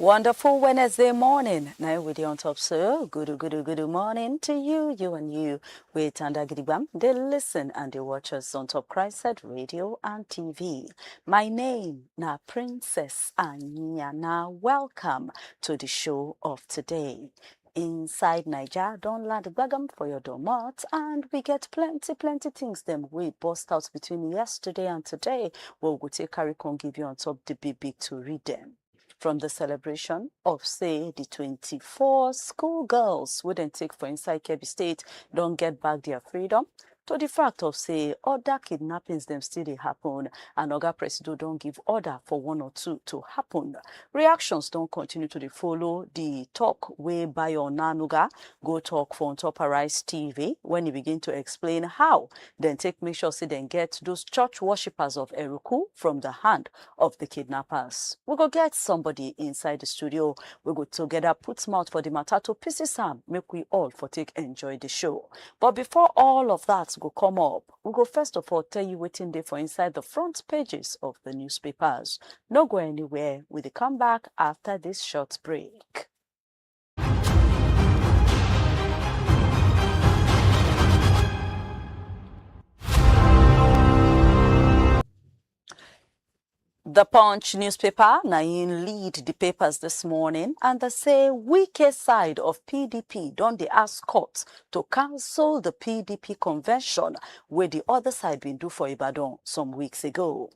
Wonderful Wednesday morning. Now with you on top, sir. Good morning to you and you. With Andagidibam, they listen and they watch us on top CHRICED Radio and TV. My name na Princess Anya. Now welcome to the show of today. Inside Niger, don't land the bagam for your domot, and we get plenty things them we bust out between yesterday and today. We'll go take carry con give you on top the big to read them. From the celebration of, say, the 24 schoolgirls wouldn't take for inside Kebbi State, don't get back their freedom, to the fact of, say, other kidnappings them still they happen, and Oga Presido don't give order for one or two to happen. Reactions don't continue to follow the talk where Bayo Onanuga go talk for on top CHRICED TV when he begin to explain how then make sure say then get those church worshippers of Eruku from the hand of the kidnappers. We go get somebody inside the studio. We go together put mouth for the matter to pieces am, make we all for take enjoy the show. But before all of that go come up, we go first of all tell you waiting there for inside the front pages of the newspapers. No go anywhere. We will come back after this short break. The Punch newspaper, Nain lead the papers this morning, and they say weaker side of PDP don't they ask court to cancel the PDP convention where the other side been do for Ibadan some weeks ago.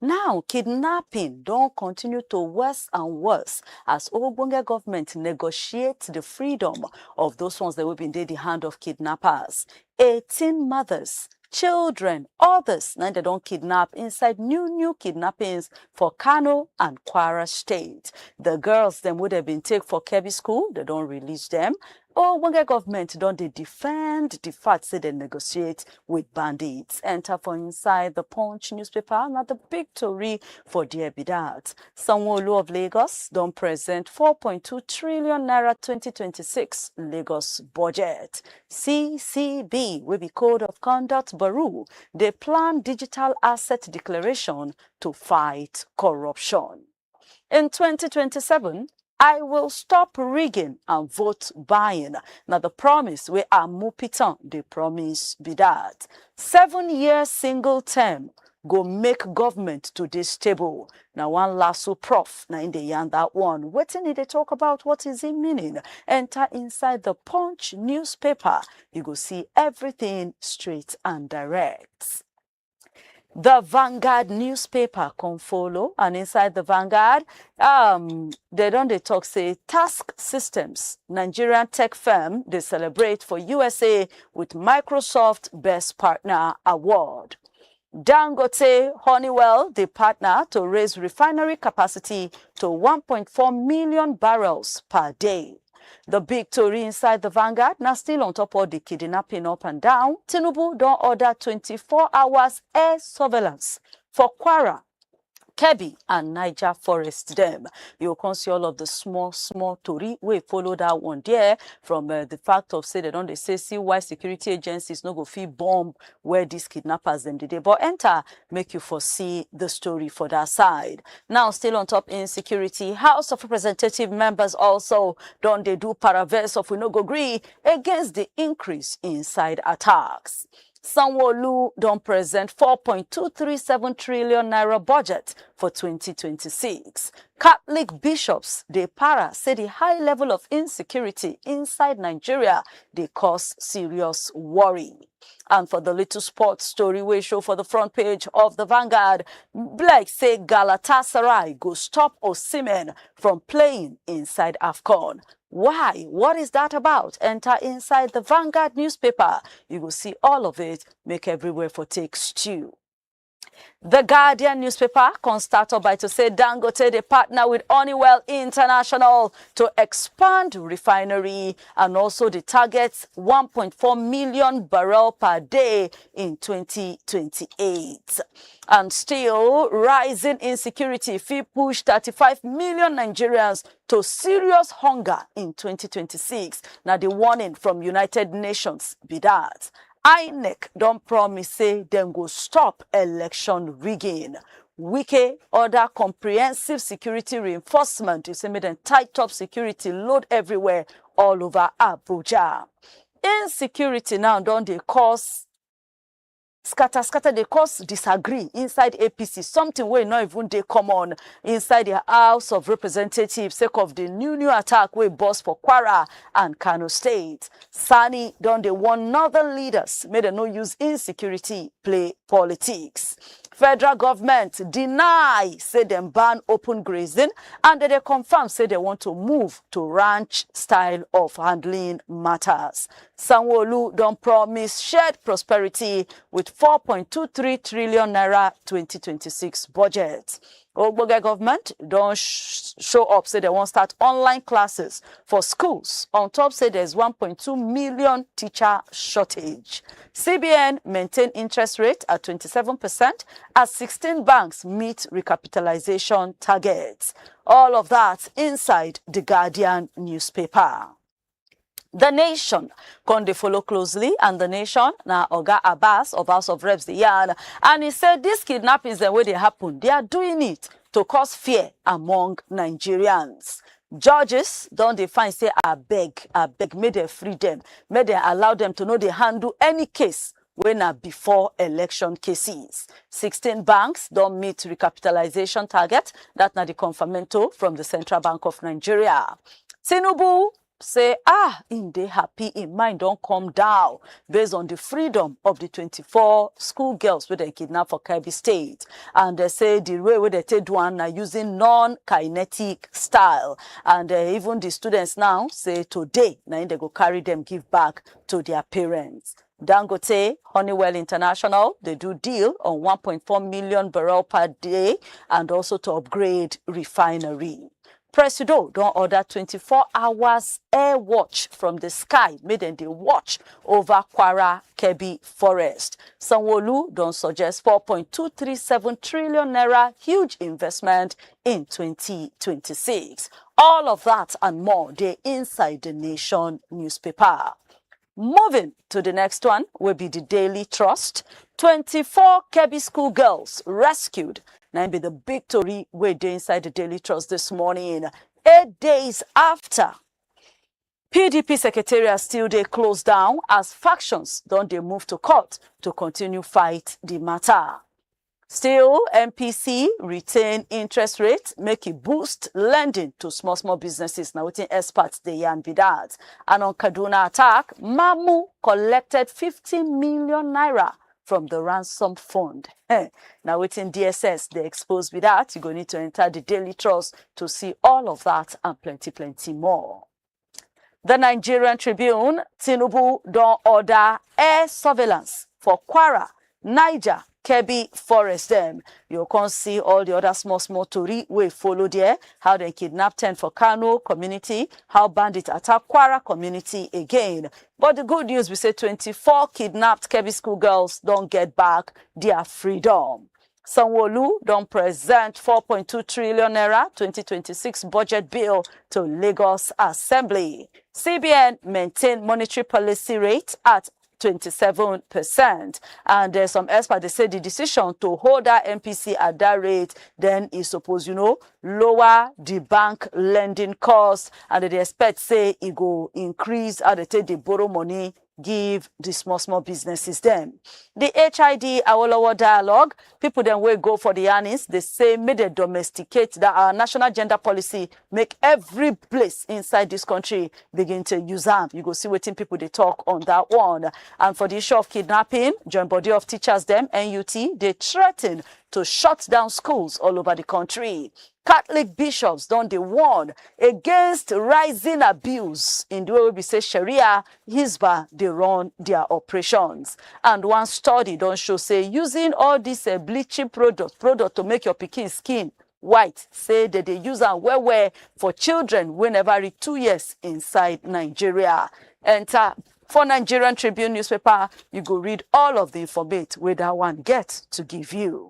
Now, kidnapping don't continue to worse and worse as Ogbonge government negotiates the freedom of those ones that will be in the hand of kidnappers. 18 mothers, children, others, now they don't kidnap inside new kidnappings for Kano and Kwara State. The girls, them would have been taken for Kebbi school, they don't release them. Or when the government don't they defend the fact say they negotiate with bandits. Enter for inside the Punch newspaper, not the big story for dear be that. Sanwo-Olu of Lagos don't present 4.2 trillion naira 2026 Lagos budget. CCB will be Code of Conduct Bureau. They plan digital asset declaration to fight corruption. In 2027, I will stop rigging and vote buying. Now the promise we are Mupitan, the promise be that. 7-year single term go make government to this table. Now one lasso prof, now in the yarn that one. Waiting they talk about what is it meaning. Enter inside the Punch newspaper. You go see everything straight and direct. The Vanguard newspaper can follow, and inside the Vanguard, they talk say task systems. Nigerian tech firm they celebrate for USA with Microsoft Best Partner Award. Dangote Honeywell, the partner to raise refinery capacity to 1.4 million barrels per day. The big story inside the Vanguard, now still on top of the kidnapping up and down, Tinubu don't order 24 hours air surveillance for Kwara, Kebbi and Niger Forest them. You can see all of the small story. We follow that one there from the fact of say they don't they say see why security agencies no go feel bomb where these kidnappers them did. But enter make you foresee the story for that side. Now still on top insecurity, House of Representative members also don't they do paraverse of we no go agree against the increase in side attacks. Sanwo-Olu don't present 4.237 trillion naira budget for 2026. Catholic bishops, they say the high level of insecurity inside Nigeria, they cause serious worry. And for the little sports story we show for the front page of the Vanguard, like say Galatasaray go stop Osimhen from playing inside AFCON. Why? What is that about? Enter inside the Vanguard newspaper. You will see all of it. Make everywhere for take stew. The Guardian newspaper can start by to say Dangote they partner with Honeywell International to expand refinery and also the targets 1.4 million barrel per day in 2028. And still rising insecurity fee push 35 million Nigerians to serious hunger in 2026. Now the warning from United Nations be that. INEC don't promise say them go stop election rigging. Wike order comprehensive security reinforcement. You see, made them tight up security load everywhere all over Abuja. Insecurity now don't they cause scatter, they cause disagree inside APC, something where not even they come on inside the House of Representatives sake of the new attack where boss for Kwara and Kano State. Sani don't they want northern leaders made them no use insecurity play politics. Federal government deny, say them ban open grazing, and they confirm, say they want to move to ranch style of handling matters. Sanwo-Olu don't promise shared prosperity with 4.23 trillion naira 2026 budget. Ogboge government don't show up, say they won't start online classes for schools. On top, say there's 1.2 million teacher shortage. CBN maintain interest rate at 27% as 16 banks meet recapitalization targets. All of that inside the Guardian newspaper. The Nation can they follow closely, and The Nation now Oga Abbas of House of Reps the yarn, and he said these kidnappings the way they happen, they are doing it to cause fear among Nigerians. Judges don't define say I beg, may they free them, may they allow them to know they handle any case when before election cases. 16 banks don't meet recapitalization target. That's not the confirmation from the Central Bank of Nigeria. Tinubu say, in they happy in mind don't come down based on the freedom of the 24 schoolgirls where they kidnapped for Kebbi State. And they say the way where they take one are using non-kinetic style. And even the students now say today, now they go carry them, give back to their parents. Dangote, Honeywell International, they do deal on 1.4 million barrel per day and also to upgrade refinery. Presido don't order 24 hours air watch from the sky, made them they watch over Kwara Kebbi forest. Sanwo-Olu don't suggest 4.237 trillion naira huge investment in 2026. All of that and more, they inside The Nation newspaper. Moving to the next one will be the Daily Trust. 24 Kebbi schoolgirls rescued. Now be the big story we're doing inside the Daily Trust this morning. 8 days after PDP Secretariat still they closed down as factions don't they move to court to continue fight the matter. Still, MPC retain interest rate, make it boost lending to small businesses. Now, within experts, they yarn be that. And on Kaduna attack, Mamu collected 50 million naira from the ransom fund. Now, within DSS, they exposed with that. You're going to need to enter the Daily Trust to see all of that and plenty more. The Nigerian Tribune, Tinubu don't order air surveillance for Kwara, Niger, Kebbi forest them. You can see all the other small tori we follow there. How they kidnapped 10 for Kano community, how bandits attack Kwara community again. But the good news, we say 24 kidnapped Kebbi schoolgirls don't get back their freedom. Sanwo-Olu don't present 4.2 trillion naira 2026 budget bill to Lagos Assembly. CBN maintain monetary policy rate at 27%. And there's some experts, they say the decision to hold that MPC at that rate then is supposed, lower the bank lending costs. And they expect, say, it go increase how they take the borrow money, give the small businesses them. The HID Awolowo dialogue, people then will go for the earnings. They say may they domesticate that our national gender policy, make every place inside this country begin to use them. You go see what people they talk on that one. And for the issue of kidnapping, joint body of teachers them, NUT, they threaten to shut down schools all over the country. Catholic bishops don't they warn against rising abuse in the way we say Sharia, Hizbah, they run their operations. And one study don't show say using all these bleaching product to make your pikin skin white, say that they use them well for children whenever reach 2 years inside Nigeria. Enter for Nigerian Tribune newspaper, you go read all of the information where that one gets to give you.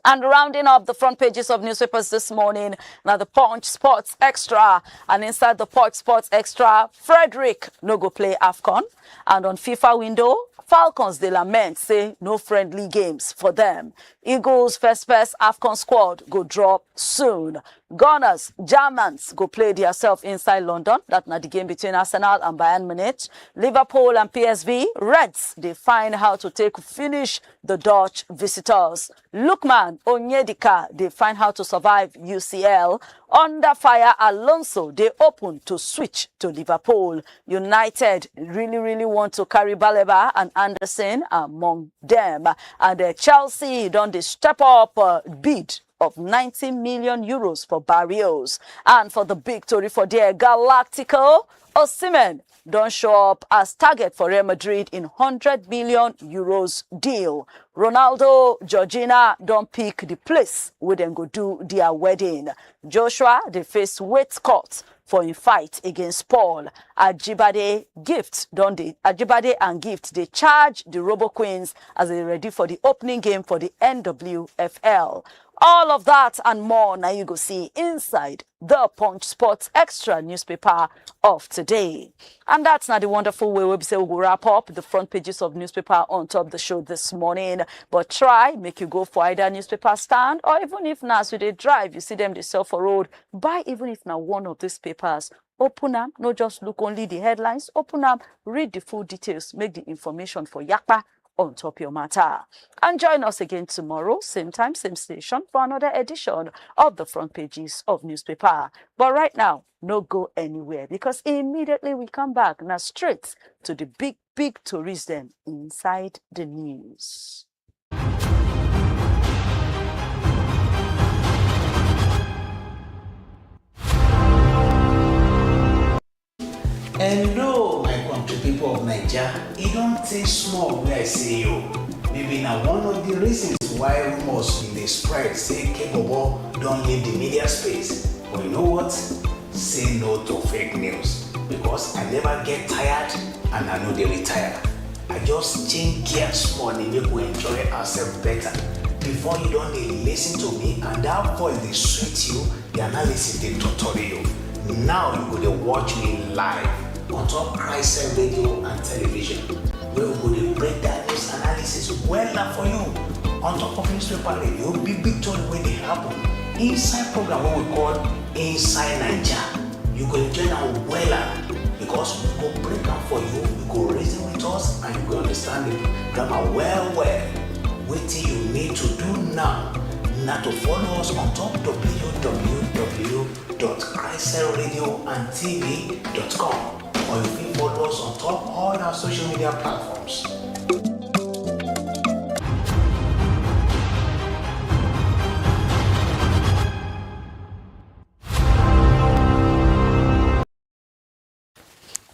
And rounding up the front pages of newspapers this morning, now the Punch Sports Extra. And inside the Punch Sports Extra, Frederick no go play AFCON. And on FIFA window, Falcons they lament, say no friendly games for them. Eagles first AFCON squad go drop soon. Gunners, Germans go play themselves inside London. That's not the game between Arsenal and Bayern Munich. Liverpool and PSV, Reds, they find how to finish the Dutch visitors. Lookman, Onyedika, they find how to survive UCL. Under fire, Alonso, they open to switch to Liverpool. United really want to carry Baleba and Anderson among them. And Chelsea, don't they step up bid of 90 million euros for Barrios. And for the big story for their Galactico, Osimhen don't show up as target for Real Madrid in 100 million euros deal. Ronaldo, Georgina don't pick the place where they go do their wedding. Joshua, they face weight cut for a fight against Paul. Ajibade and Gift, they charge the Robo Queens as they ready for the opening game for the NWFL. All of that and more now you go see inside the Punch Sports Extra newspaper of today. And that's not the wonderful way we say we'll wrap up the front pages of newspaper on top of the show this morning. But try, make you go for either newspaper stand or even if now so they drive, you see them they sell for road, buy even if now one of these papers. Open them, not just look only the headlines, open them, read the full details, make the information for Yakpa on top your matter. And join us again tomorrow, same time, same station, for another edition of the front pages of newspaper. But right now, no go anywhere, because immediately we come back now straight to the big stories then inside the news. Hello, my country people of Niger. It don't take small where I see you. Maybe now one of the reasons why rumors in the spread say Kebbi don't leave the media space. But you know what? Say no to fake news. Because I never get tired and I know they retire. I just change gears small and make we enjoy ourselves better. Before you don't listen to me and that voice they sweet you, the analysis they tutorial. Now you go to watch me live on top CHRICED Radio and television, where we go to break that news analysis well for you. On top of newspaper radio, big story where they happen. Inside program what we call Inside Niger. You go join our well because we go break down for you, you go reason with us and you go understand the grammar well. What you need to do now to follow us on top www.CHRICEDradioandtv.com or you can follow us on top all our social media platforms.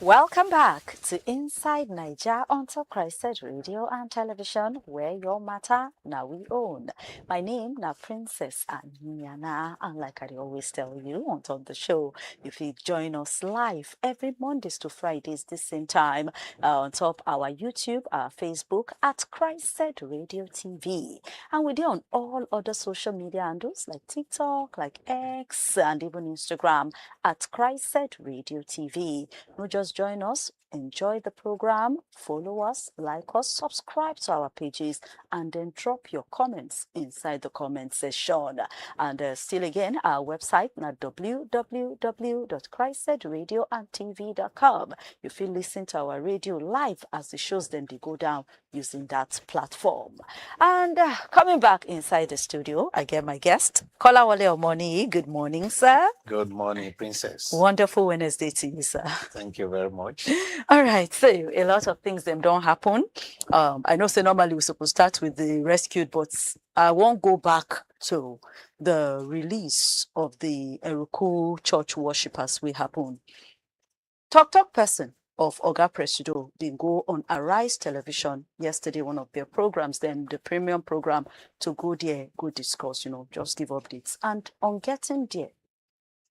Welcome back to Inside Niger on top CHRICED Radio and Television, where your matter now we own. My name now Princess Anyana, and like I always tell you on top the show, if you join us live every Mondays to Fridays this same time on top our YouTube, our Facebook at CHRICED Radio TV, and we're there on all other social media handles like TikTok, like X, and even Instagram at CHRICED Radio TV. Not just join us, enjoy the program, follow us, like us, subscribe to our pages, and then drop your comments inside the comment section. And still again, our website at www.CHRICEDradioandtv.com. You feel listen to our radio live as the shows then they go down using that platform. And coming back inside the studio, I get my guest, Kolawole Omoni. Good morning, sir. Good morning, Princess. Wonderful Wednesday to you, sir. Thank you very much. All right, so a lot of things them don't happen. I know say normally we're supposed to start with the rescued, but I won't go back to the release of the Eruku church worshippers will happen. Talk person of Oga Presido did go on Arise Television yesterday, one of their programs, then the premium program, to go there, go discuss, just give updates. And on getting there,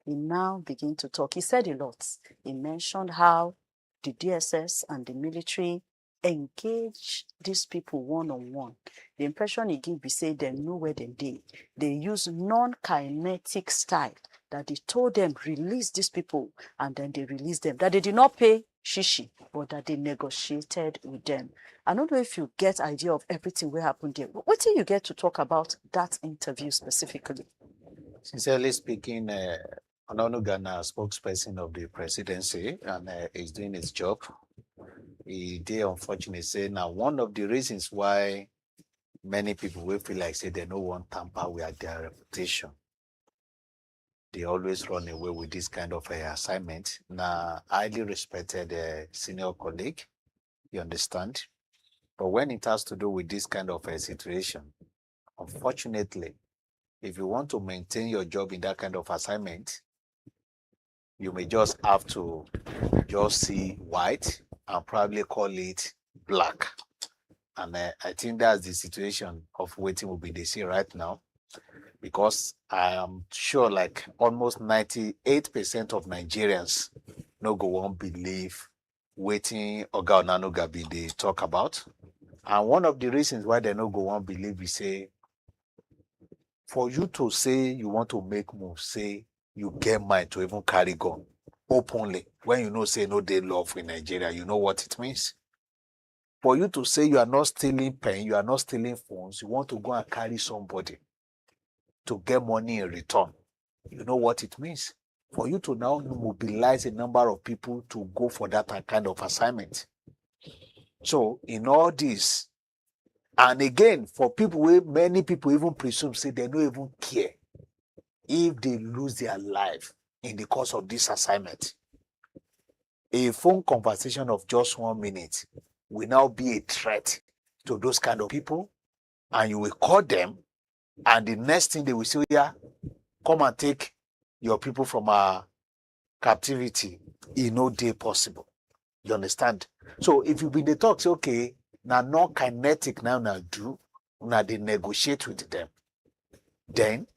he now began to talk. He said a lot. He mentioned how the DSS and the military engage these people one-on-one. The impression he give be say them know where them dey. They use non-kinetic style that they told them release these people and then they release them. That they did not pay shishi, but that they negotiated with them. I don't know if you get idea of everything what happened there. What do you get to talk about that interview specifically? Sincerely speaking, Onanuga, spokesperson of the presidency, and is doing his job. He did unfortunately say now one of the reasons why many people will feel like say they don't want tamper with their reputation. They always run away with this kind of assignment. Now, highly respected senior colleague, you understand? But when it has to do with this kind of a situation, unfortunately, if you want to maintain your job in that kind of assignment, you may just have to just see white and probably call it black. And I think that's the situation of waiting will be the same right now. Because I am sure like almost 98% of Nigerians no go won't believe waiting Oga Onanuga be they talk about. And one of the reasons why they no go won't believe is say, for you to say you want to make moves, say you get mind to even carry gun openly, when you know say no day love in Nigeria, you know what it means. For you to say you are not stealing pen, you are not stealing phones, you want to go and carry somebody to get money in return. You know what it means. For you to now mobilize a number of people to go for that kind of assignment. So in all this, and again, for people, many people even presume, say they don't even care if they lose their life in the course of this assignment. A phone conversation of just 1 minute will now be a threat to those kind of people, and you will call them, and the next thing they will say, yeah, come and take your people from our captivity. In no day possible. You understand? So if you be the talk, say, okay, now non-kinetic now do, now they negotiate with them. Then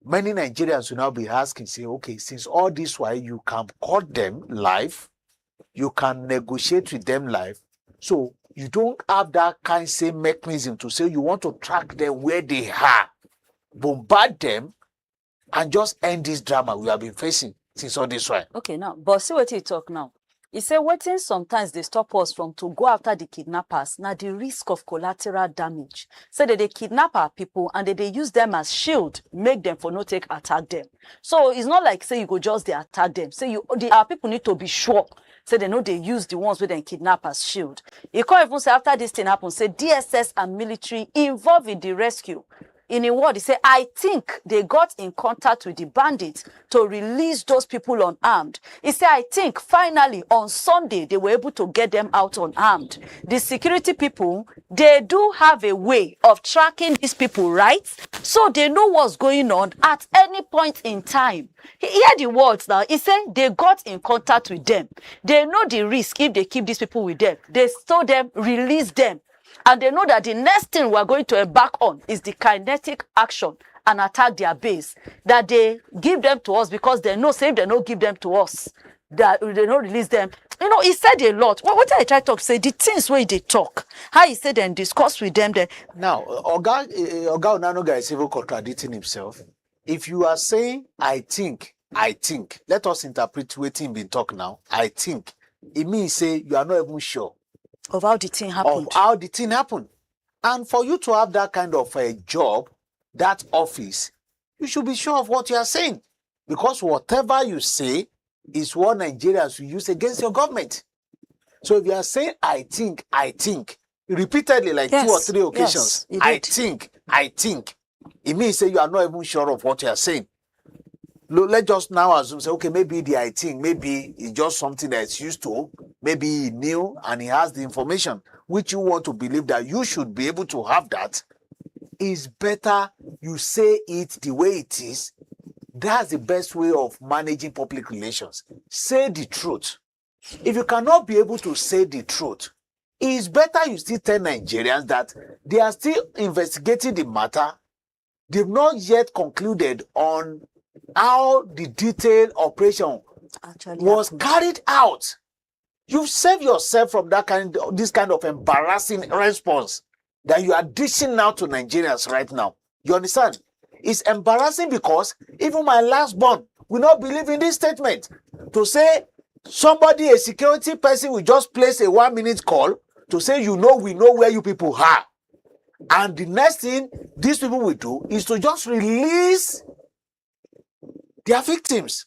many Nigerians will now be asking, say, okay, since all this while you can call them live, you can negotiate with them live, so you don't have that kind of same mechanism to say you want to track them where they are, bombard them, and just end this drama we have been facing since all this while. Okay, now, but see what you talk now. He said, waiting sometimes they stop us from to go after the kidnappers. Now the risk of collateral damage. Say that they kidnap our people and they use them as shield, make them for no take attack them. So it's not like say you go just they attack them. Say our people need to be sure. Say they know they use the ones with them kidnap as shield. You can't even say after this thing happens, say DSS and military involved in the rescue. In a word, he said, I think they got in contact with the bandits to release those people unarmed. He said, I think finally on Sunday, they were able to get them out unarmed. The security people, they do have a way of tracking these people, right? So they know what's going on at any point in time. He heard the words now. He said they got in contact with them. They know the risk if they keep these people with them. They told them, release them. And they know that the next thing we're going to embark on is the kinetic action and attack their base. That they give them to us because they know, say if they don't give them to us, that they don't release them. You know, he said a lot. What I try to say, the things where they talk, how he said and discuss with them. Then now, Oga Onanuga is even contradicting himself. If you are saying, I think, let us interpret what him been talk now. I think, it means say you are not even sure of how the thing happened. And for you to have that kind of a job, that office, you should be sure of what you are saying. Because whatever you say is what Nigerians will use against your government. So if you are saying, I think, repeatedly like 2 or 3 occasions, I think, it means say you are not even sure of what you are saying. Let's just now assume, say, okay, maybe the I think, maybe it's just something that's used to, maybe he knew and he has the information, which you want to believe that you should be able to have that. It's better you say it the way it is. That's the best way of managing public relations. Say the truth. If you cannot be able to say the truth, it's better you still tell Nigerians that they are still investigating the matter. They've not yet concluded on how the detailed operation was carried out. You've saved yourself from this kind of embarrassing response that you are dishing out to Nigerians right now. You understand? It's embarrassing because even my last born will not believe in this statement. To say somebody, a security person, will just place a 1-minute call to say, we know where you people are. And the next thing these people will do is to just release their victims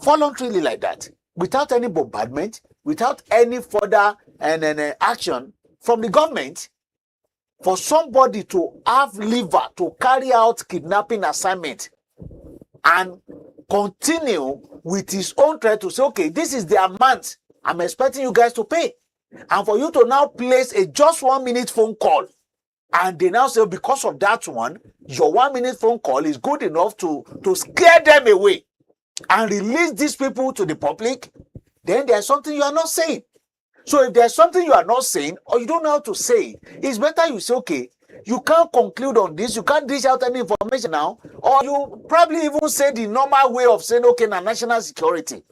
voluntarily like that, without any bombardment, without any further action from the government. For somebody to have liver to carry out kidnapping assignment and continue with his own threat to say, okay, this is the amount I'm expecting you guys to pay. And for you to now place a just 1-minute phone call, and they now say, because of that one, your 1-minute phone call is good enough to scare them away and release these people to the public, then there's something you are not saying. So if there's something you are not saying, or you don't know how to say it, it's better you say, okay, you can't conclude on this, you can't dish out any information now, or you probably even say the normal way of saying, okay, now national security.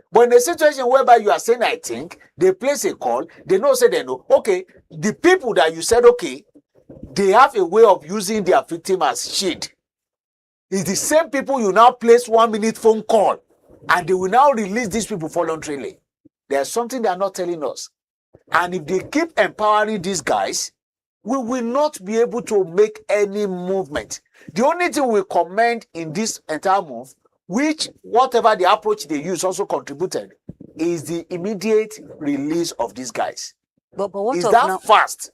But in a situation whereby you are saying, I think, they place a call, they know, say they know, okay, the people that you said, okay, they have a way of using their victim as shield. It's the same people you now place 1-minute phone call, and they will now release these people voluntarily. There's something they are not telling us. And if they keep empowering these guys, we will not be able to make any movement. The only thing we commend in this entire move, which whatever the approach they use also contributed, is the immediate release of these guys. But what is of that now? Fast?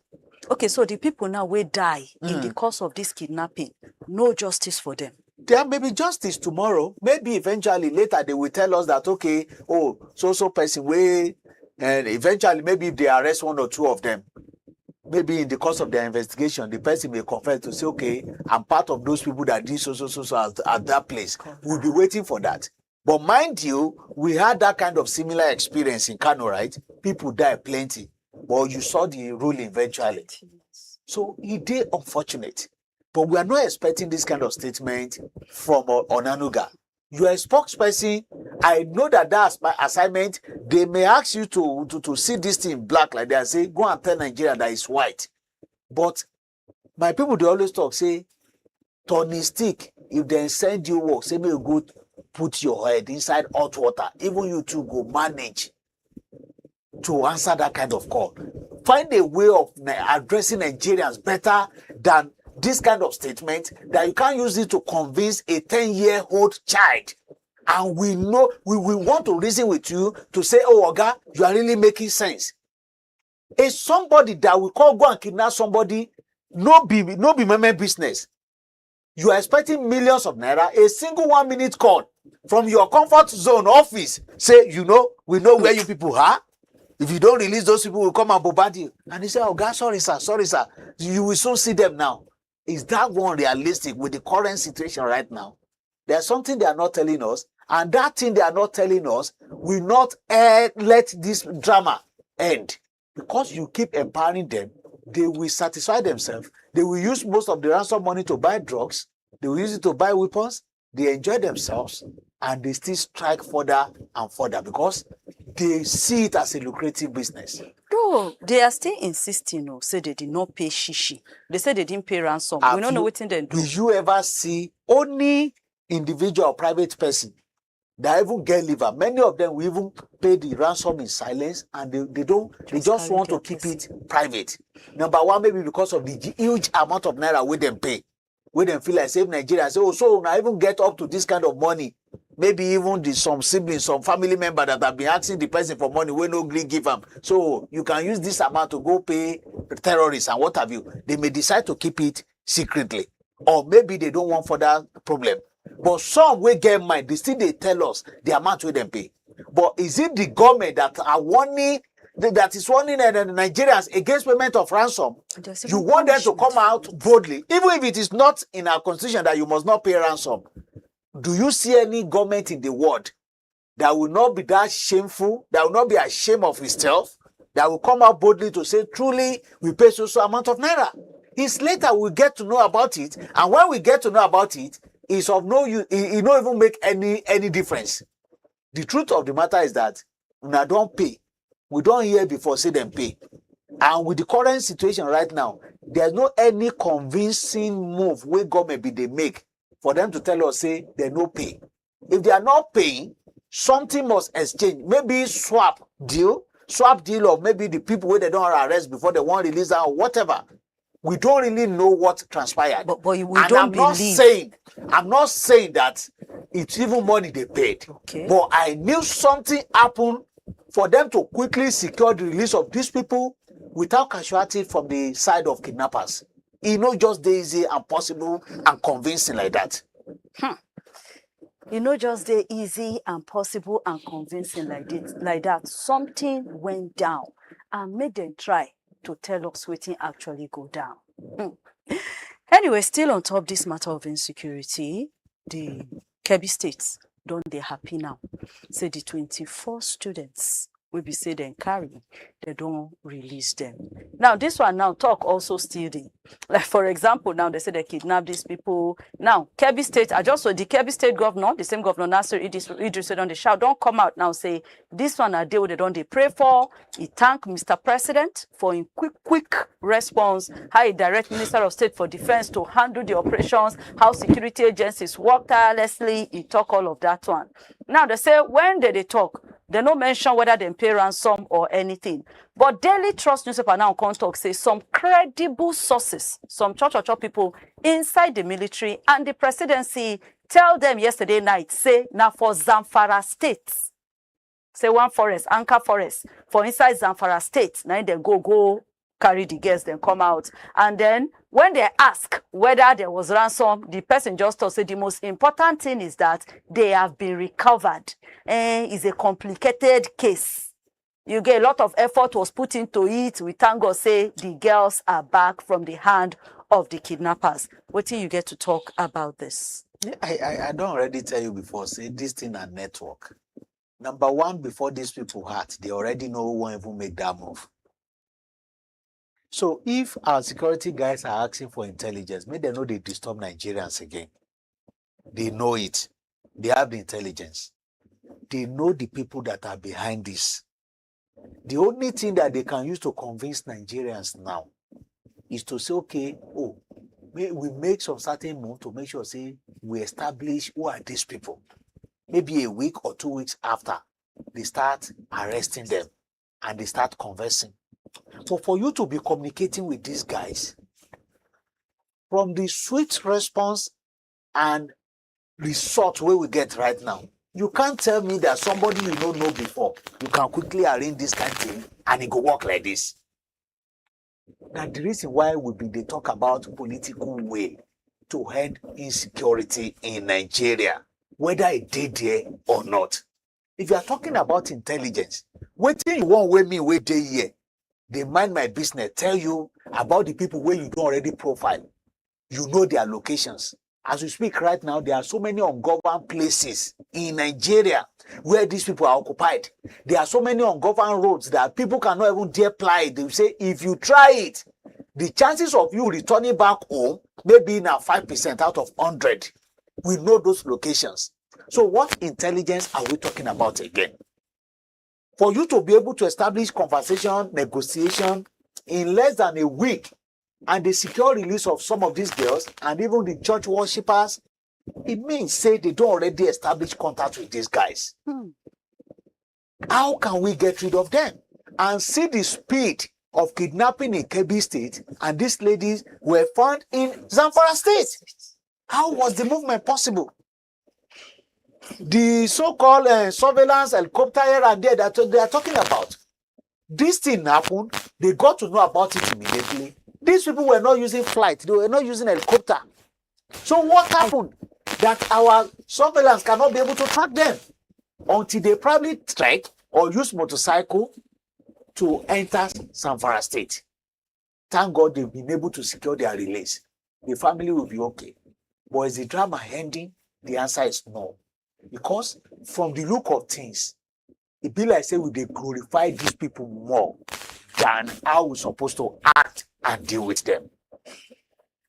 Okay, so the people now will die in the course of this kidnapping. No justice for them. There may be justice tomorrow. Maybe eventually later they will tell us that, okay, so person way, and eventually maybe if they arrest 1 or 2 of them, maybe in the course of their investigation, the person may confess to say, okay, I'm part of those people that did so at that place. We'll be waiting for that. But mind you, we had that kind of similar experience in Kano, right? People died plenty. But you saw the ruling eventually. So it did unfortunate. But we are not expecting this kind of statement from Onanuga. You are a spokesperson. I know that that's my assignment. They may ask you to see this thing in black like that and say, go and tell Nigeria that it's white. But my people, they always talk, say, Tony stick, if they send you work, say, may you go put your head inside hot water. Even you two go manage to answer that kind of call. Find a way of addressing Nigerians better than this kind of statement that you can't use it to convince a 10-year-old child. And we know we want to reason with you to say, oh, Oga, you are really making sense. It's somebody that will go and kidnap somebody, no be my business. You are expecting millions of naira, a single 1-minute call from your comfort zone office. Say, we know where you people are. If you don't release those people, will come and bombard you. And he said, oh God, sorry sir. You will soon see them now. Is that one realistic with the current situation right now? There's something they are not telling us, and that thing they are not telling us will not let this drama end. Because you keep empowering them, they will satisfy themselves. They will use most of the ransom money to buy drugs. They will use it to buy weapons. They enjoy themselves, and they still strike further and further because they see it as a lucrative business. Though they are still insisting, say they did not pay shishi. They say they didn't pay ransom. We don't know what they do. Did you ever see only individual or private person that even get liver? Many of them will even pay the ransom in silence, and they just want to keep it private. Number one, maybe because of the huge amount of naira we them pay. We them feel like save Nigeria. Say, so now even get up to this kind of money. Maybe even some siblings, some family member that have been asking the person for money, we no agree give them. So you can use this amount to go pay terrorists and what have you. They may decide to keep it secretly. Or maybe they don't want further problem. But some will get mind, they tell us the amount we them pay. But is it the government that are warning, that is warning the Nigerians against payment of ransom? You want them to come out boldly, even if it is not in our constitution that you must not pay ransom. Do you see any government in the world that will not be that shameful, that will not be ashamed of itself, that will come out boldly to say, truly, we pay so amount of naira? It's later we get to know about it, and when we get to know about it, it's of no use, it don't even make any difference. The truth of the matter is that una don't pay. We don't hear before say them pay. And with the current situation right now, there's no any convincing move where government be they make for them to tell us say they no pay. If they are not paying, something must exchange. Maybe swap deal of maybe the people where they don't arrest before they want release or whatever. We don't really know what transpired. But we and don't believe. I'm not saying that it's even money they paid. Okay. But I knew something happened for them to quickly secure the release of these people without casualty from the side of kidnappers. It's not just easy and possible and convincing like that. You know, just the easy and possible and convincing like that. Something went down and made them try to tell us what actually go down. Anyway, still on top this matter of insecurity, the Kebbi States don't they happy now? Say the 24 students will be say they carry, they don't release them. Now this one now talk also still the, like for example, now they say they kidnap these people. Now Kebbi State, I just saw the Kebbi State governor, the same governor Nasser Idris said on the shout, don't come out now say this one a day they don't they pray for. He thank Mr. President for a quick response, how he direct Minister of State for Defense to handle the operations, how security agencies work tirelessly. He talk all of that one. Now they say when they talk, they don't mention whether they pay ransom or anything. But Daily Trust newspaper now come talk say some credible sources, some church people inside the military and the presidency tell them yesterday night, say now for Zamfara State. Say one forest, Anchor Forest, for inside Zamfara State. Now they go carry the girls, then come out. And then when they ask whether there was ransom, the person just told say the most important thing is that they have been recovered. It's a complicated case. You get a lot of effort was put into it. We thank God say the girls are back from the hand of the kidnappers. What do you get to talk about this? I don't already tell you before, say this thing a network. Number one, before these people had, they already know who won't even make that move. So if our security guys are asking for intelligence, maybe they know they disturb Nigerians again. They know it. They have the intelligence. They know the people that are behind this. The only thing that they can use to convince Nigerians now is to say, okay, we make some certain move to make sure, say, we establish who are these people. Maybe a week or 2 weeks after, they start arresting them and they start conversing. So for you to be communicating with these guys, from the swift response and result where we get right now, you can't tell me that somebody you don't know before, you can quickly arrange this kind of thing and it go work like this. Now the reason why they talk about political way to end insecurity in Nigeria, whether it did there or not. If you are talking about intelligence, what thing you want with me wait day here? They mind my business, tell you about the people where you don't already profile. You know their locations. As we speak right now, there are so many ungoverned places in Nigeria where these people are occupied. There are so many ungoverned roads that people cannot even dare apply. They say, if you try it, the chances of you returning back home may be now 5% out of 100. We know those locations. So what intelligence are we talking about again? For you to be able to establish conversation, negotiation in less than a week, and the secure release of some of these girls and even the church worshippers, it means say they don't already establish contact with these guys. How can we get rid of them? And see the speed of kidnapping in Kebbi State, and these ladies were found in Zamfara State. How was the movement possible? The so-called surveillance helicopter here and there that they are talking about. This thing happened, they got to know about it immediately. These people were not using flight, they were not using helicopter. So what happened? That our surveillance cannot be able to track them until they probably trek or use motorcycle to enter Zamfara State. Thank God they've been able to secure their release. The family will be okay. But is the drama ending? The answer is no. Because from the look of things, it be like say they glorify these people more than how we're supposed to act and deal with them.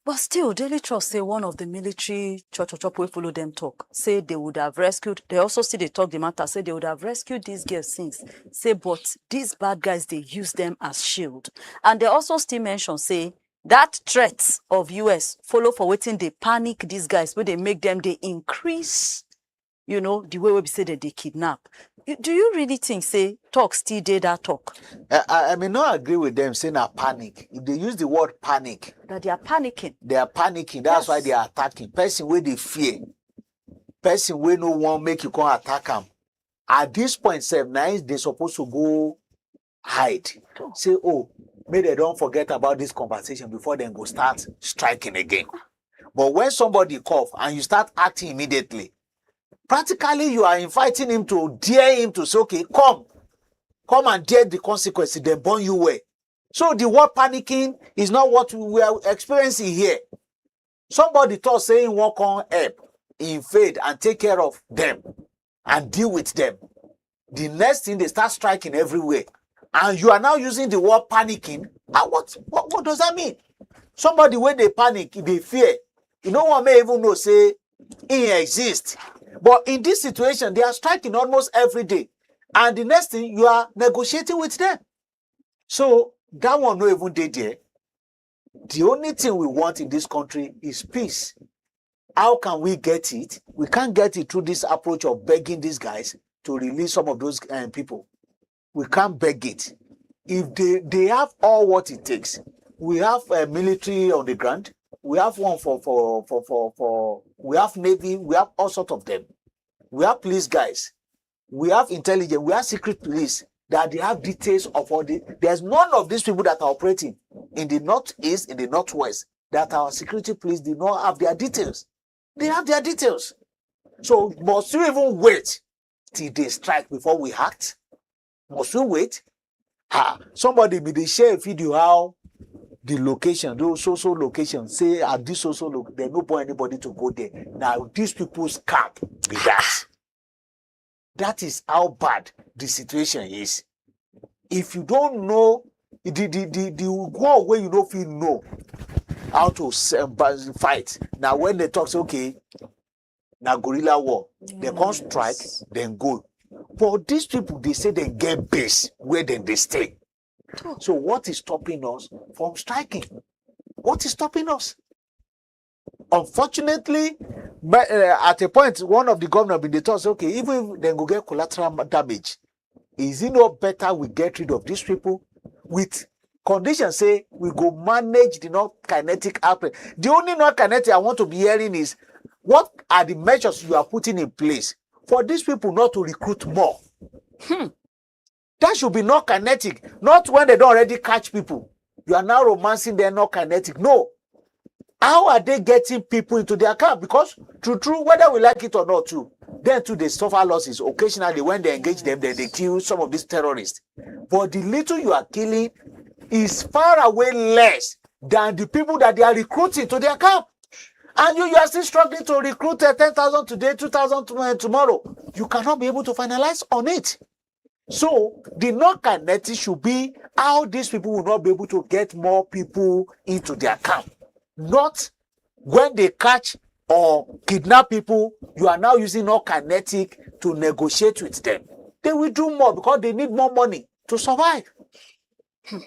But still, Daily Trust say one of the military chop we follow them talk. Say they would have rescued. They also see they talk the matter. Say they would have rescued these girls since. Say, but these bad guys, they use them as shield. And they also still mention, say, that threat of US follow for waiting, they panic these guys, but they make them, they increase, you know, the way we say that they kidnap. Do you really think, say, talk still did that talk? I may not agree with them saying a panic. If they use the word panic, That they are panicking. they are panicking. That's why they are attacking. Person where they fear. Person where no one make you come attack them. At this point, 7 they supposed to go hide. Say, oh, maybe they don't forget about this conversation before they go start striking again. But when somebody cough and you start acting immediately, practically you are inviting him to dare him to say, okay, come and dare the consequences, they burn you away. So the word panicking is not what we are experiencing here. Somebody thought saying walk on help, invade and take care of them and deal with them. The next thing, they start striking everywhere. And you are now using the word panicking. And what does that mean? Somebody, when they panic, they fear. You know one may even know, say, it exists. But in this situation, they are striking almost every day. And the next thing, you are negotiating with them. So that one no even did there. The only thing we want in this country is peace. How can we get it? We can't get it through this approach of begging these guys to release some of those people. We can't beg it. If they have all what it takes, we have a military on the ground. We have one we have Navy. We have all sorts of them. We have police guys. We have intelligence. We have secret police that they have details of all the. There's none of these people that are operating in the northeast, in the northwest, that our security police do not have their details. They have their details. So must you even wait till they strike before we act? Must we wait? Somebody may share a video how the location, those social locations, say at this social location, they no point anybody to go there. Now these people's camp be that. That is how bad the situation is. If you don't know the war where you don't feel know how to fight. Now when they talk, say, okay, now guerrilla war, they can't strike, then go. But these people, they say they get base where then they stay. So what is stopping us from striking? What is stopping us? Unfortunately, at a point, one of the governors in the talk said, okay, even if they go get collateral damage, is it not better we get rid of these people with conditions, say we go manage the non-kinetic outbreak? The only non-kinetic I want to be hearing is, what are the measures you are putting in place for these people not to recruit more? That should be not kinetic, not when they don't already catch people. You are now romancing their not kinetic. No. How are they getting people into their camp? Because true, whether we like it or not, then too they suffer losses. Occasionally, when they engage them, then they kill some of these terrorists. But the little you are killing is far away less than the people that they are recruiting to their camp. And you are still struggling to recruit 10,000 today, 2,000 tomorrow. You cannot be able to finalize on it. So the non-kinetic should be how these people will not be able to get more people into their camp. Not when they catch or kidnap people, you are now using non-kinetic to negotiate with them. They will do more because they need more money to survive.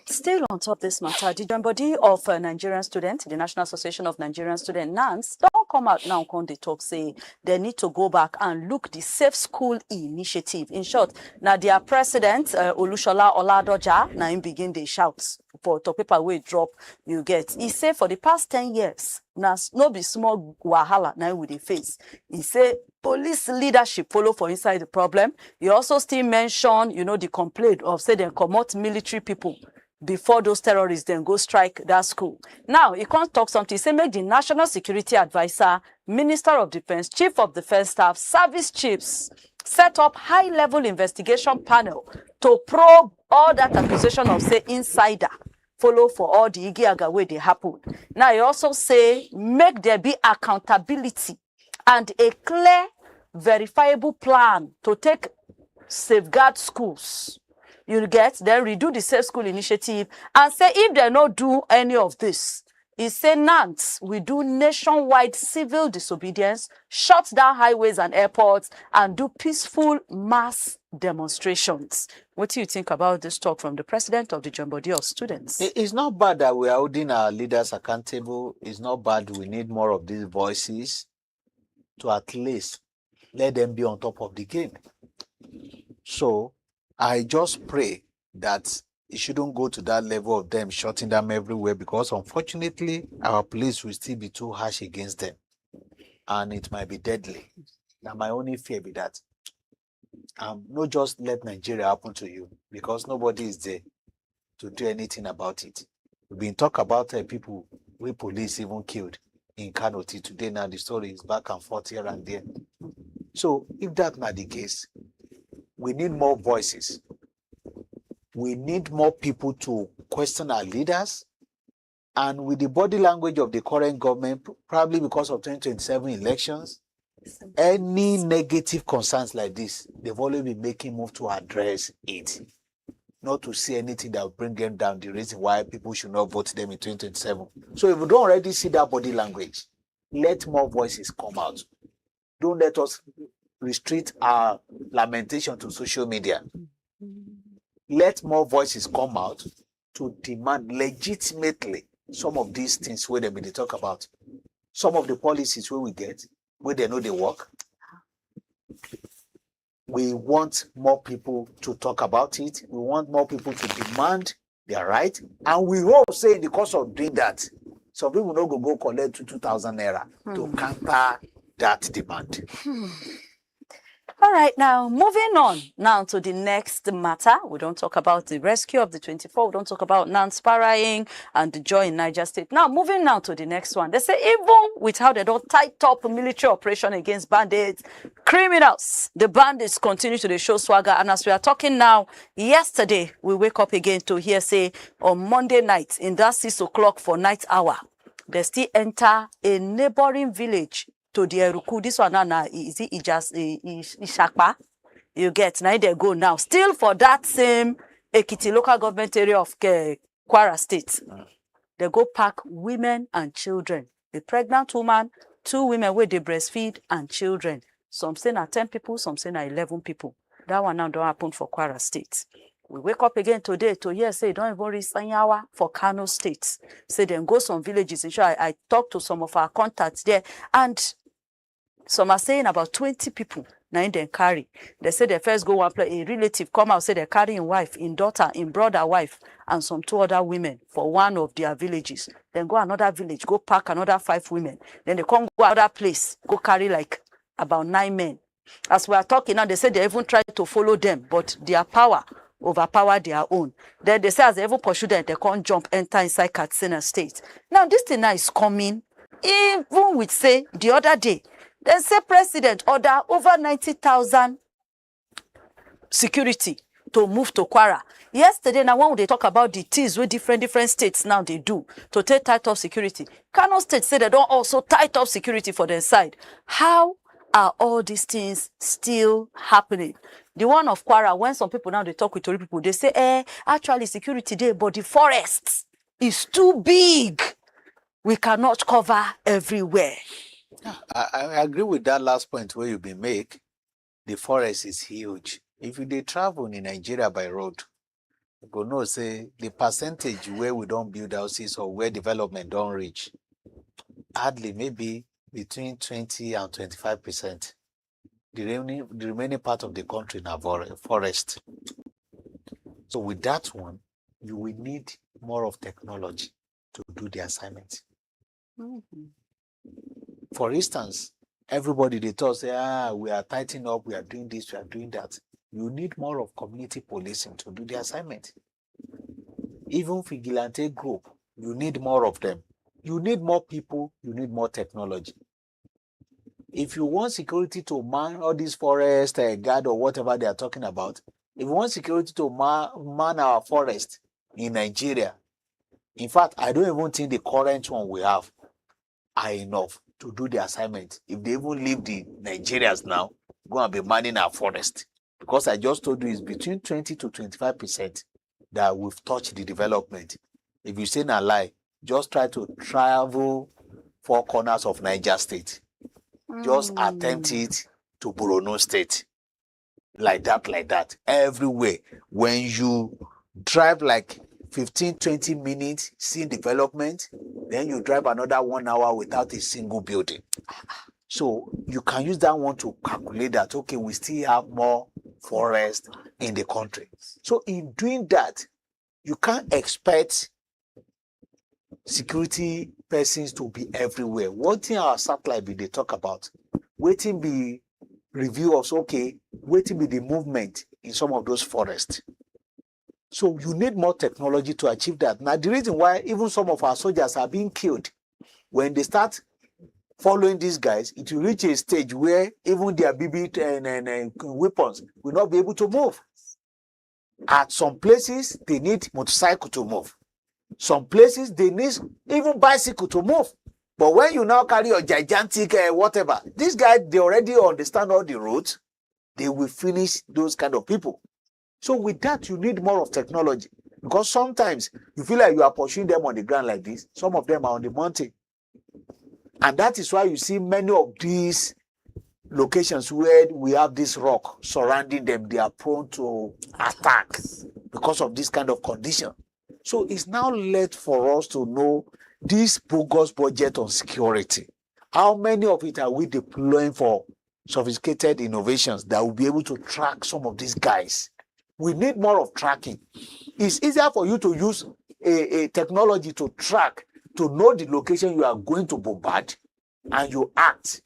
Still on top of this matter, the body of Nigerian students, the National Association of Nigerian Students, NANS, don't come out now when they talk, say they need to go back and look the Safe School Initiative. In short, now their president, Olushola Oladoja, now him begin they shout for top paper way drop you get. He say for the past 10 years, now no be small wahala now with the face. He say police leadership follow for inside the problem. He also still mention, you know, the complaint of say they comot military people before those terrorists then go strike that school. Now, he can't talk something. He say make the National Security Advisor, Minister of Defense, Chief of Defense Staff, Service Chiefs set up high-level investigation panel to probe all that accusation of, say, insider follow for all the Igiaga way they happen. Now, he also say make there be accountability and a clear, verifiable plan to take safeguard schools. You get, then redo the Safe School Initiative and say if they not do any of this, He said Nant will do nationwide civil disobedience, shut down highways and airports, and do peaceful mass demonstrations. What do you think about this talk from the president of the Jambody of Students? It's not bad that we are holding our leaders accountable. It's not bad. We need more of these voices to at least let them be on top of the game. So I just pray that it shouldn't go to that level of them shutting them everywhere, because unfortunately our police will still be too harsh against them and it might be deadly. Now my only fear be that not just let Nigeria happen to you, because nobody is there to do anything about it. We've been talking about people we police even killed in Kano till today. Now the story is back and forth here and there. So if that's not the case, we need more voices. We need more people to question our leaders. And with the body language of the current government, probably because of 2027 elections, any negative concerns like this, they've always been making move to address it, not to see anything that will bring them down, the reason why people should not vote them in 2027. So if we don't already see that body language, let more voices come out. Don't let us restrict our lamentation to social media. Let more voices come out to demand legitimately some of these things where they talk about. Some of the policies where we get, where they know they work. We want more people to talk about it. We want more people to demand their right. And we hope, say, in the course of doing that, some people no go collect 2,000 naira to counter that demand. All right, now moving on now to the next matter. We don't talk about the rescue of the 24. We don't talk about non-sparring and the joy in Niger State. Now, moving now to the next one. They say even with how they don't tight up military operation against bandits, criminals, the bandits continue to show swagger. And as we are talking now, yesterday, we wake up again to hear say on Monday night in that 6 o'clock for night hour, they still enter a neighboring village to the Eruku. This one now is it just Ishakpa? You get now they go now. Still for that same Ekiti local government area of Kwara State. They go pack women and children. A pregnant woman, 2 women where they breastfeed and children. Some say na 10 people, some say na 11 people. That one now don't happen for Kwara State. We wake up again today to hear say don't even reach Sanyawa for Kano State. Say then go some villages. In sure I talked to some of our contacts there, and some are saying about 20 people now in them carry. They say they first go one place, a relative come out, say they're carrying wife, in daughter, in brother, wife, and some 2 other women for one of their villages. Then go another village, go pack another 5 women. Then they come go another place, go carry like about 9 men. As we are talking now, they say they even try to follow them, but their power overpower their own. Then they say as they even pursue them, they can't jump, enter inside Katsina State. Now this thing now is coming, even with say the other day, they say president order over 90,000 security to move to Kwara. Yesterday, now when they talk about the things with different states now they do to take tight up security, Kano State say they don't also tight up security for their side. How are all these things still happening? The one of Kwara, when some people now they talk with people, they say, actually security there, but the forest is too big. We cannot cover everywhere. I agree with that last point where you been make. The forest is huge. If they travel in Nigeria by road, you go know say the percentage where we don't build houses or where development don't reach, hardly maybe between 20 and 25%. The remaining part of the country now forest. So with that one, you will need more of technology to do the assignment. For instance, everybody they talk say, we are tightening up, we are doing this, we are doing that. You need more of community policing to do the assignment. Even vigilante group, you need more of them. You need more people, you need more technology. If you want security to man all these forest, guard or whatever they are talking about, if you want security to man our forest in Nigeria, in fact, I don't even think the current one we have are enough to do the assignment. If they even leave the Nigerians now, go and be manning our forest. Because I just told you it's between 20 to 25% that we've touched the development. If you say a lie, just try to travel 4 corners of Niger State. Just attempt it to Borno State. Like that, everywhere. When you drive like 15, 20 minutes, seeing development, then you drive another 1 hour without a single building. So you can use that one to calculate that, okay, we still have more forest in the country. So in doing that, you can't expect security persons to be everywhere. One thing our satellite be they talk about, waiting be review of, okay, waiting be the movement in some of those forests. So you need more technology to achieve that. Now the reason why even some of our soldiers are being killed, when they start following these guys, it will reach a stage where even their BB and weapons will not be able to move. At some places, they need motorcycle to move. Some places, they need even bicycle to move. But when you now carry your gigantic whatever, these guys, they already understand all the roads. They will finish those kind of people. So with that, you need more of technology. Because sometimes you feel like you are pursuing them on the ground like this. Some of them are on the mountain. And that is why you see many of these locations where we have this rock surrounding them, they are prone to attack because of this kind of condition. So it's now left for us to know this bogus budget on security. How many of it are we deploying for sophisticated innovations that will be able to track some of these guys? We need more of tracking. It's easier for you to use a technology to track, to know the location you are going to bombard, and you act,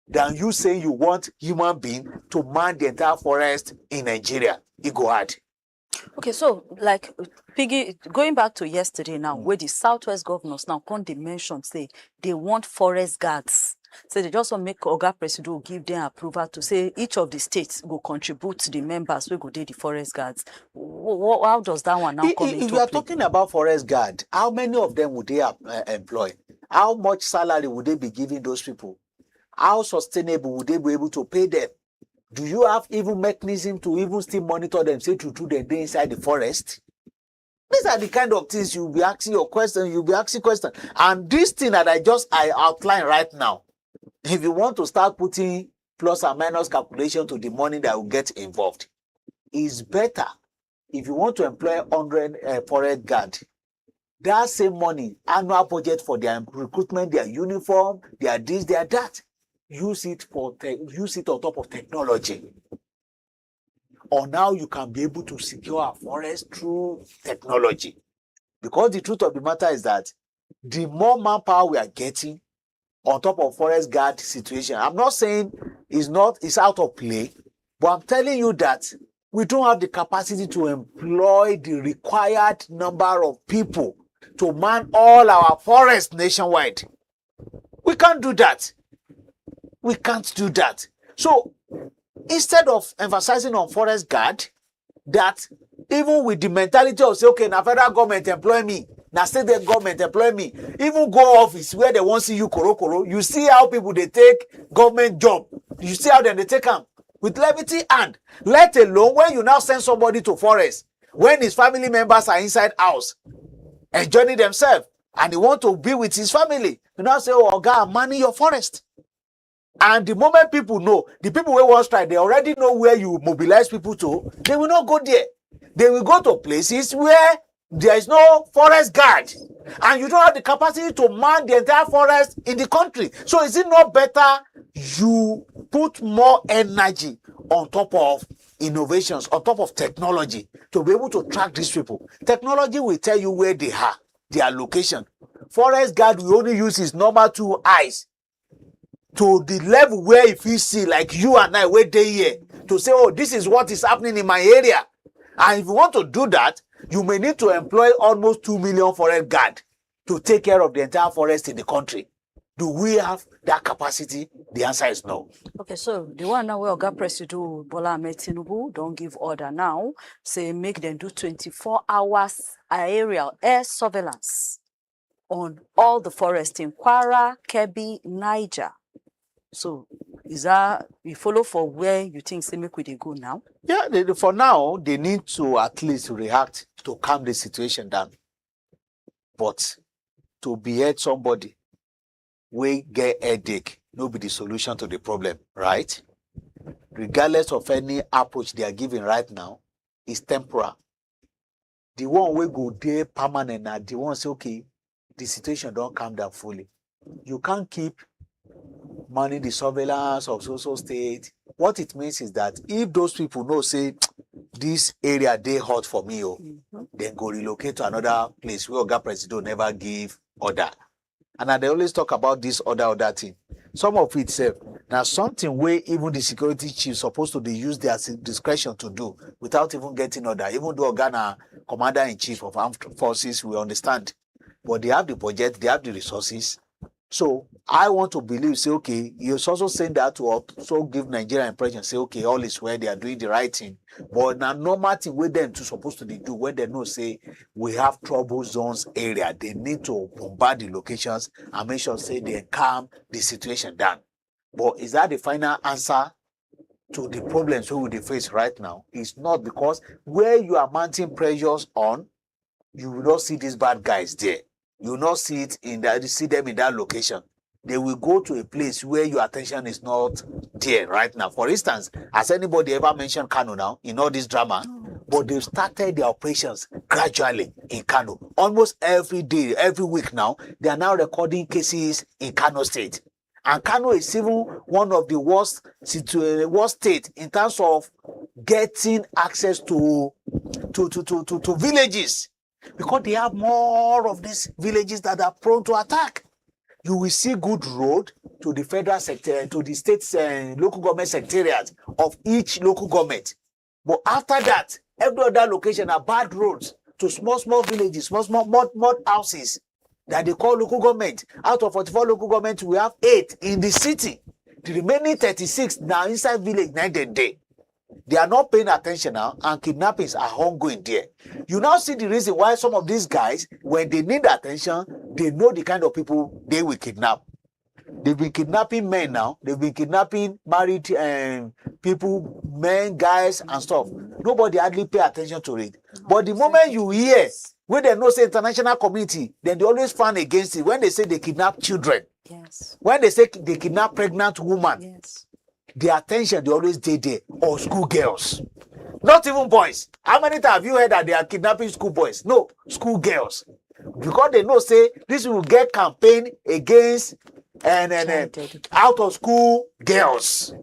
than you saying you want human being to man the entire forest in Nigeria. It go hard. Okay, so like Piggy, going back to yesterday now, where the Southwest governors now come they mention say they want forest guards. So they just want make Oga Presido give them approval to say each of the states will contribute to the members who go do the forest guards. How does that one now come into play? If you are talking about forest guard, how many of them would they employ? How much salary would they be giving those people? How sustainable would they be able to pay them? Do you have even mechanism to even still monitor them, say to the day inside the forest? These are the kind of things you'll be asking your question, you'll be asking questions. And this thing that I outline right now, if you want to start putting plus and minus calculation to the money that will get involved, is better if you want to employ 100 forest guard. That same money, annual budget for their recruitment, their uniform, their this, their that. Use it on top of technology. Or now you can be able to secure a forest through technology. Because the truth of the matter is that the more manpower we are getting on top of forest guard situation, I'm not saying it's out of play, but I'm telling you that we don't have the capacity to employ the required number of people to man all our forests nationwide. We can't do that. We can't do that. So instead of emphasizing on forest guard, that even with the mentality of say, okay, now federal government employ me, now state government employ me, even go office where they won't see you koro, you see how people they take government job. You see how then they take them with levity and let alone when you now send somebody to forest, when his family members are inside house enjoying themselves and he want to be with his family, you now say, oh God, I'm manning your forest. And the moment people know, the people who want strike, they already know where you mobilize people to, they will not go there. They will go to places where there is no forest guard. And you don't have the capacity to man the entire forest in the country. So is it not better you put more energy on top of innovations, on top of technology, to be able to track these people? Technology will tell you where they are, their location. Forest guard will only use his normal 2 eyes to the level where if you see like you and I wait there here to say, oh, this is what is happening in my area. And if you want to do that, you may need to employ almost 2 million forest guard to take care of the entire forest in the country. Do we have that capacity? The answer is no. Okay, so the one now where Oga Presido Bola Tinubu don't give order now, say make them do 24 hours aerial air surveillance on all the forests in Kwara, Kebbi, Niger. So is that you follow for where you think say make we dey go now? Yeah, for now, they need to at least react to calm the situation down. But to behead somebody, we get headache, no be the solution to the problem, right? Regardless of any approach they are giving right now, is temporal. The one we go there permanent, and the one say, okay, the situation don't calm down fully. You can't keep managing the surveillance of social state. What it means is that if those people know, say, this area they hot for me, then go relocate to another place where Oga President never give order. And they always talk about this other thing. Some of it self now something where even the security chief supposed to be use their discretion to do without even getting order. Even though Ghana commander-in-chief of armed forces, we understand, but they have the budget, they have the resources. So I want to believe, say, okay, you're also saying that to also give Nigeria impression, say, okay, all is well, they are doing the right thing. But now normal thing with them to supposed to do when they know, say, we have trouble zones area, they need to bombard the locations and make sure, say, they calm the situation down. But is that the final answer to the problems we will face right now? It's not, because where you are mounting pressures on, you will not see these bad guys there. You will not see it in that, see them in that location. They will go to a place where your attention is not there right now. For instance, has anybody ever mentioned Kano now in all this drama? But they've started their operations gradually in Kano. Almost every day, every week now, they are now recording cases in Kano State. And Kano is even one of the worst states in terms of getting access to villages, because they have more of these villages that are prone to attack. You will see good road to the federal sector, to the states and local government secretariat of each local government. But after that, every other location are bad roads to small villages, small mud houses that they call local government. Out of 44 local governments, we have 8 in the city. The remaining 36 now inside village, night and day. They are not paying attention now, and kidnappings are ongoing there. You now see the reason why some of these guys, when they need attention, they know the kind of people they will kidnap. They've been kidnapping men now. They've been kidnapping married people, men, guys, and stuff. Nobody hardly pay attention to it. But the moment you hear, when they know say international community, then they always find against it. When they say they kidnap children, yes. When they say they kidnap pregnant women, Yes. the attention they always did there, or schoolgirls. Not even boys. How many times have you heard that they are kidnapping schoolboys? No, schoolgirls. Because they know, say, this will get campaign against and out of school girls.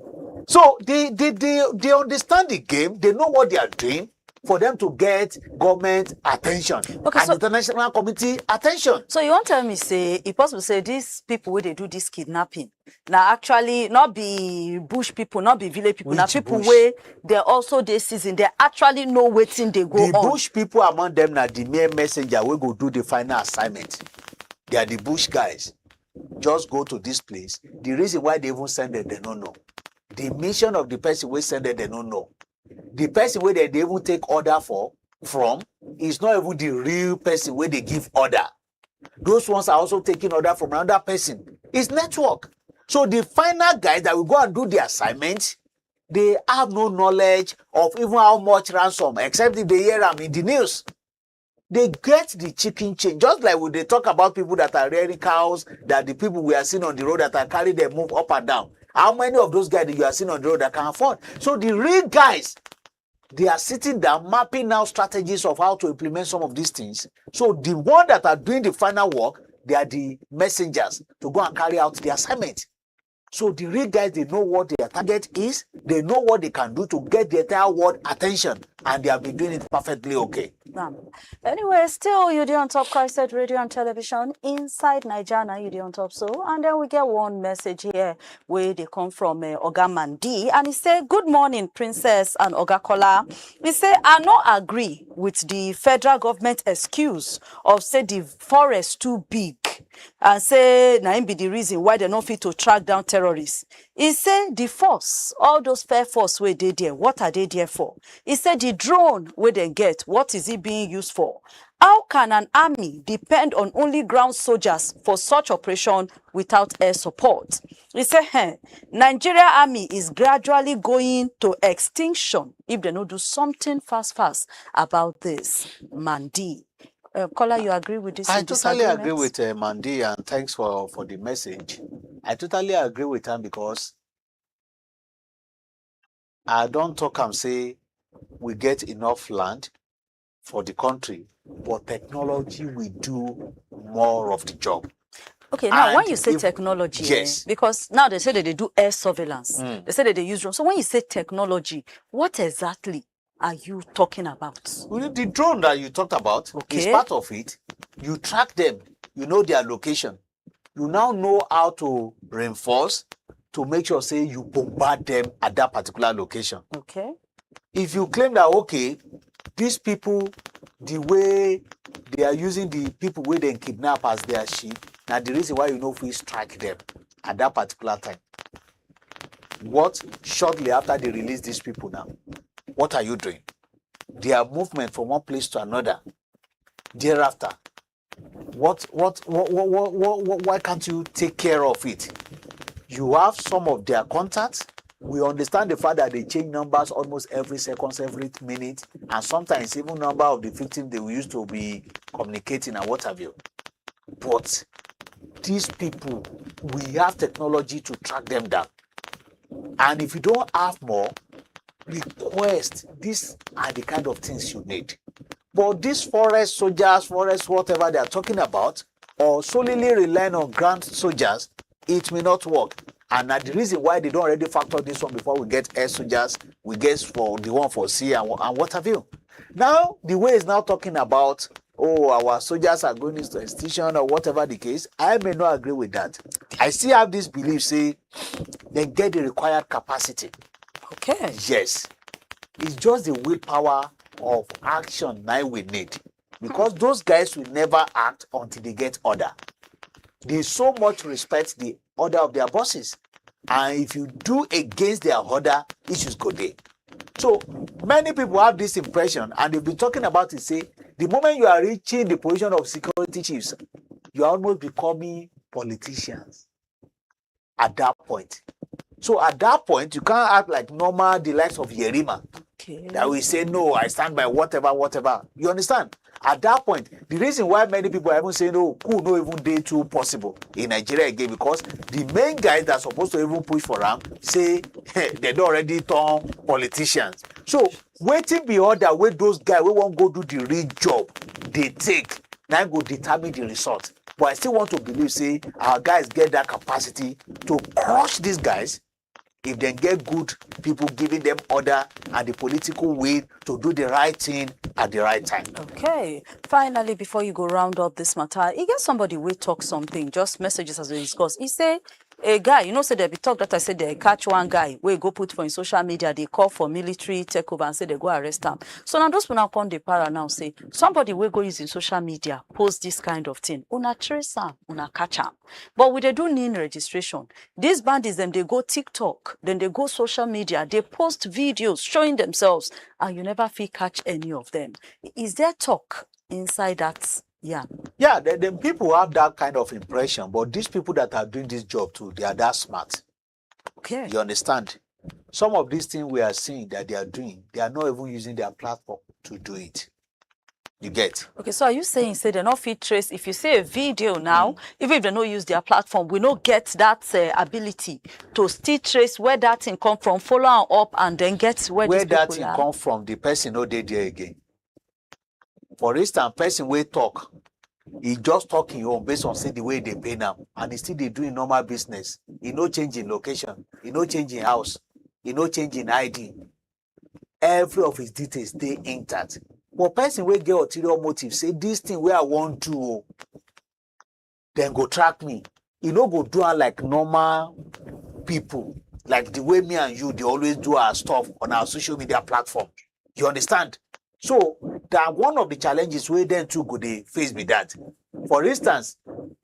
So they understand the game, they know what they are doing for them to get government attention, okay, and international community attention. So you want to tell me, say, it's possible to say these people where they do this kidnapping, now actually not be bush people, not be village people, now people where they're also this season, they actually know waiting they go on. The bush people among them now the mere messenger will go do the final assignment. They are the bush guys. Just go to this place. The reason why they even send it, they don't know. The mission of the person we send it, they don't know. The person where they even take order from is not even the real person where they give order. Those ones are also taking order from another person. It's network. So the final guys that will go and do the assignment, they have no knowledge of even how much ransom, except if they hear them in the news. They get the chicken chain, just like when they talk about people that are rearing cows, that the people we are seeing on the road that are carrying them move up and down. How many of those guys that you are seeing on the road that can afford? So the real guys, they are sitting down, mapping out strategies of how to implement some of these things. So the one that are doing the final work, they are the messengers to go and carry out the assignment. So the real guys, they know what their target is, they know what they can do to get the entire world attention, and they have been doing it perfectly okay. Anyway, still you on top CHRICED Radio and Television inside Niger, now you on top. So, and then we get one message here where they come from Oga Mandi, and he say, "Good morning, Princess and Oga Kola." He say, "I not agree with the federal government excuse of say the forest too big, and say na be the reason why they not fit to track down terrorists." He say the force, all those fair force where they there, what are they there for? He said the drone where they get, what is it being used for? How can an army depend on only ground soldiers for such operation without air support? He said, Nigeria army is gradually going to extinction if they don't do something fast about this. Mandi. Kola, you agree with this? I totally agree with Mandy, and thanks for the message. I totally agree with her because I don't talk and say we get enough land for the country, but technology will do more of the job. Okay, now when you say if, technology, yes, because now they say that they do air surveillance, they say that they use drones. So when you say technology, what exactly are you talking about? The drone that you talked about is part of it. You track them, you know their location. You now know how to reinforce to make sure, say, you bombard them at that particular location. Okay. If you claim that, okay, these people, the way they are using the people where they kidnap as their sheep, now the reason why you know if we strike them at that particular time. What shortly after they release these people now, what are you doing? Their movement from one place to another. Thereafter, why can't you take care of it? You have some of their contacts. We understand the fact that they change numbers almost every second, every minute, and sometimes even number of the victims they used to be communicating and what have you. But these people, we have technology to track them down. And if you don't have more, request, these are the kind of things you need. But these forest soldiers, forest whatever they are talking about, or solely relying on ground soldiers, it may not work. And the reason why they don't already factor this one before we get air soldiers, we get for the one for sea and what have you. Now, the way is now talking about, oh, our soldiers are going into extinction or whatever the case, I may not agree with that. I still have this belief, say, they get the required capacity. Okay. Yes. It's just the willpower of action now we need. Because those guys will never act until they get order. They so much respect the order of their bosses. And if you do against their order, issues go there. So many people have this impression, and they've been talking about it, say, the moment you are reaching the position of security chiefs, you are almost becoming politicians at that point. So at that point, you can't act like normal, the likes of Yerima. Okay. That we say, no, I stand by whatever. You understand? At that point, the reason why many people are even saying, no, could not even day too possible in Nigeria again, because the main guys that are supposed to even push for them say, hey, they don't already turn politicians. So waiting beyond that, where those guys we won't go do the real job, they take, now go determine the result. But I still want to believe, say, our guys get that capacity to crush these guys if they get good people giving them order and the political will to do the right thing at the right time. Okay. Finally, before you go round up this matter, you get somebody will talk something, just messages as we discuss. He say, a guy, you know, say they be talk that I said they catch one guy, we go put for in social media, they call for military takeover and say they go arrest him. So now those people now come the para now say, somebody will go using social media, post this kind of thing. Una trace him, una catch him. But we they do need registration. These bandits, them they go TikTok, then they go social media, they post videos showing themselves, and you never feel catch any of them. Is there talk inside that? Yeah. Yeah, the people have that kind of impression, but these people that are doing this job too, they are that smart. Okay. You understand? Some of these things we are seeing that they are doing, they are not even using their platform to do it. You get? Okay, so are you saying, say they're not fit trace? If you see a video now, even if they don't use their platform, we don't get that ability to still trace where that thing come from, follow up, and then get where that thing come from, the person no dey there again. For instance, person will talk, he just talking home based on say the way they pay now, and he still they doing normal business. He no change in location, he no change in house, he no change in ID. Every of his details stay intact. But person will get ulterior motive, say this thing where I want to, then go track me. You know, go do it like normal people, like the way me and you, they always do our stuff on our social media platform. You understand? So that one of the challenges where then too go they face be that. For instance,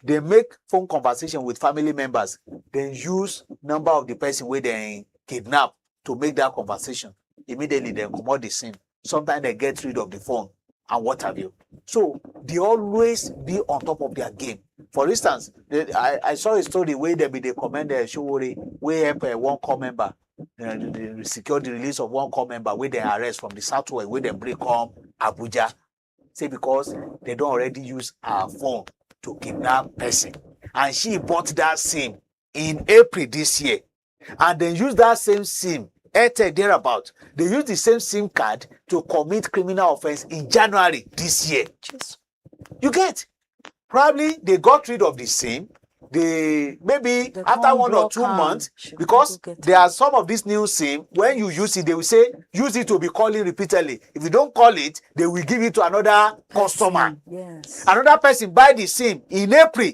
they make phone conversation with family members, then use number of the person where they kidnap to make that conversation. Immediately they come out the scene. Sometimes they get rid of the phone and what have you. So they always be on top of their game. For instance, I saw a story where they commend the Showori, where one core member, they secure the release of one core member where they arrest from the southwest, where they bring home Abuja. say because they don't already use her phone to kidnap person. And she bought that SIM in April this year. And then use that same SIM, Airtel thereabout. They use the same SIM card to commit criminal offense in January this year. Jeez. You get? Probably they got rid of the SIM. They maybe after 1 or 2 months, because there are some of these new SIM, when you use it, they will say use it to be calling repeatedly. If you don't call it, they will give it to another customer. Yes. Another person buy the SIM in April.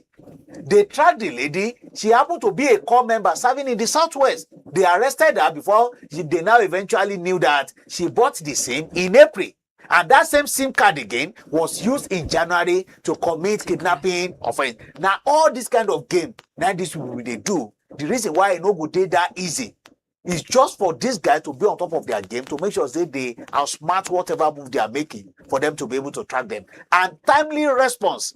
They tracked the lady. She happened to be a core member serving in the Southwest. They arrested her before they now eventually knew that she bought the SIM in April. And that same SIM card again was used in January to commit kidnapping offense. Now, all this kind of game, now this will they do. The reason why it no go dey that easy is just for these guys to be on top of their game, to make sure that they outsmart whatever move they are making for them to be able to track them. And timely response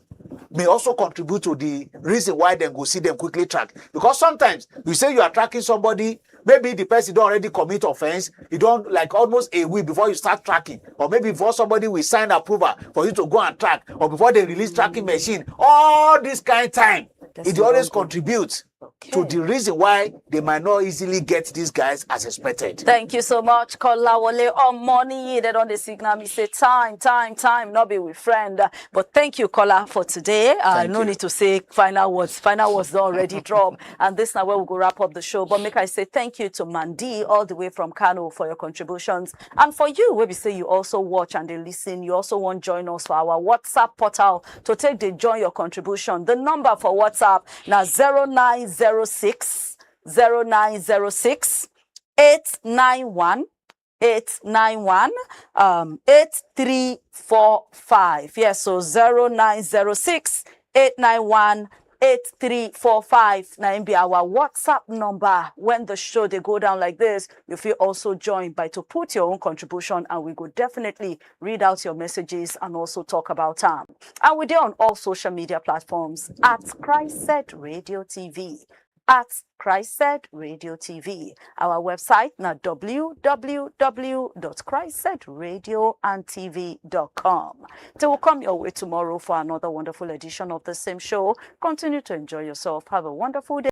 may also contribute to the reason why they go see them quickly track. Because sometimes you say you are tracking somebody, maybe the person don't already commit offense, you don't like almost a week before you start tracking, or maybe before somebody will sign approval for you to go and track, or before they release tracking machine. All this kind of time, it always contributes to the reason why they might not easily get these guys as expected. Thank you so much, Kolawole. On money, they don't signal me say time, not be with friend. But thank you, Kola, for today. No need to say final words. Final words already dropped. And this now where we go wrap up the show. But make I say thank you to Mandi all the way from Kano for your contributions. And for you, where we say you also watch and they listen, you also want to join us for our WhatsApp portal to take the join your contribution. The number for WhatsApp now 0906 891 8345. Yes, so 0906 891 8345. Now be our WhatsApp number. When the show they go down like this, you feel also joined by to put your own contribution, and we could definitely read out your messages and also talk about them. And we're there on all social media platforms at CHRICED Radio TV. At CHRICED Radio TV. Our website now www.chricedradiotv.com. Till we'll come your way tomorrow for another wonderful edition of the same show. Continue to enjoy yourself. Have a wonderful day.